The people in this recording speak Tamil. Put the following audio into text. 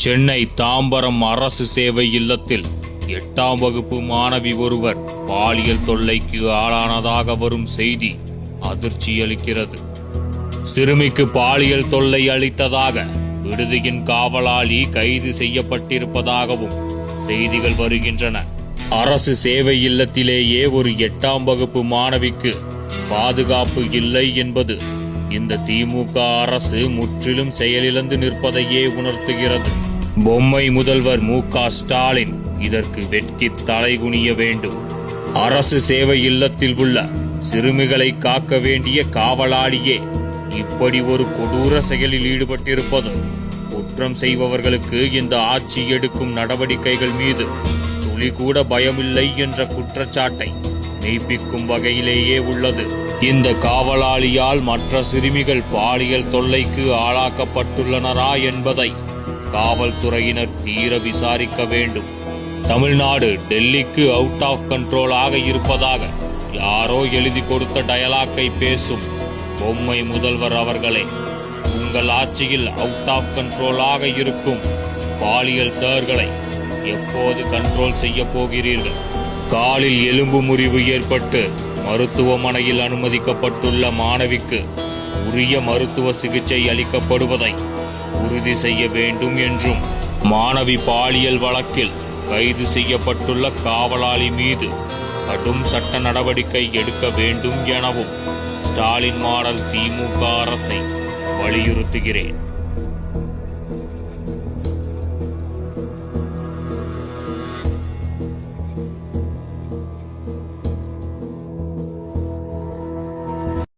சென்னை தாம்பரம் அரசு சேவை இல்லத்தில் 8ஆம் வகுப்பு மாணவி ஒருவர் பாலியல் தொல்லைக்கு ஆளானதாக வரும் செய்தி அதிர்ச்சியளிக்கிறது. சிறுமிக்கு பாலியல் தொல்லை அளித்ததாக விடுதியின் காவலாளி கைது செய்யப்பட்டிருப்பதாகவும் செய்திகள் வருகின்றன. அரசு சேவை இல்லத்திலேயே ஒரு 8ஆம் வகுப்பு மாணவிக்கு பாதுகாப்பு இல்லை என்பது இந்த திமுக அரசு முற்றிலும் செயலிழந்து நிற்பதையே உணர்த்துகிறது. பொம்மை முதல்வர் மு.க. ஸ்டாலின் இதற்கு வெட்கி தலைகுனிய வேண்டும். அரசு சேவை இல்லத்தில் உள்ள சிறுமிகளை காக்க வேண்டிய காவலாளியே இப்படி ஒரு கொடூர செயலில் ஈடுபட்டிருப்பது குற்றம் செய்பவர்களுக்கு இந்த ஆட்சி எடுக்கும் நடவடிக்கைகள் மீது துளி கூட பயமில்லை என்ற குற்றச்சாட்டை மெய்ப்பிக்கும் வகையிலேயே உள்ளது. இந்த காவலாளியால் மற்ற சிறுமிகள் பாலியல் தொல்லைக்கு ஆளாக்கப்பட்டுள்ளனரா என்பதை காவல்துறையினர் தீர விசாரிக்க வேண்டும். தமிழ்நாடு டெல்லிக்கு அவுட் ஆஃப் கண்ட்ரோல் ஆக இருப்பதாக யாரோ எழுதி கொடுத்த டயலாக்கை பேசும் பொம்மை முதல்வர் அவர்களே, உங்கள் ஆட்சியில் அவுட் ஆஃப் கண்ட்ரோல் ஆக இருக்கும் பாலியல் சார்களை எப்போது கண்ட்ரோல் செய்ய போகிறீர்கள்? காலில் எலும்பு முறிவு ஏற்பட்டு மருத்துவமனையில் அனுமதிக்கப்பட்டுள்ள மாணவிக்கு உரிய மருத்துவ சிகிச்சை அளிக்கப்படுவதை உறுதி செய்ய வேண்டும் என்றும், மாணவி பாலியல் வழக்கில் கைது செய்யப்பட்டுள்ள காவலாளி மீது கடும் சட்ட நடவடிக்கை எடுக்க வேண்டும் எனவும் ஸ்டாலின் மாடல் திமுக அரசை வலியுறுத்துகிறேன்.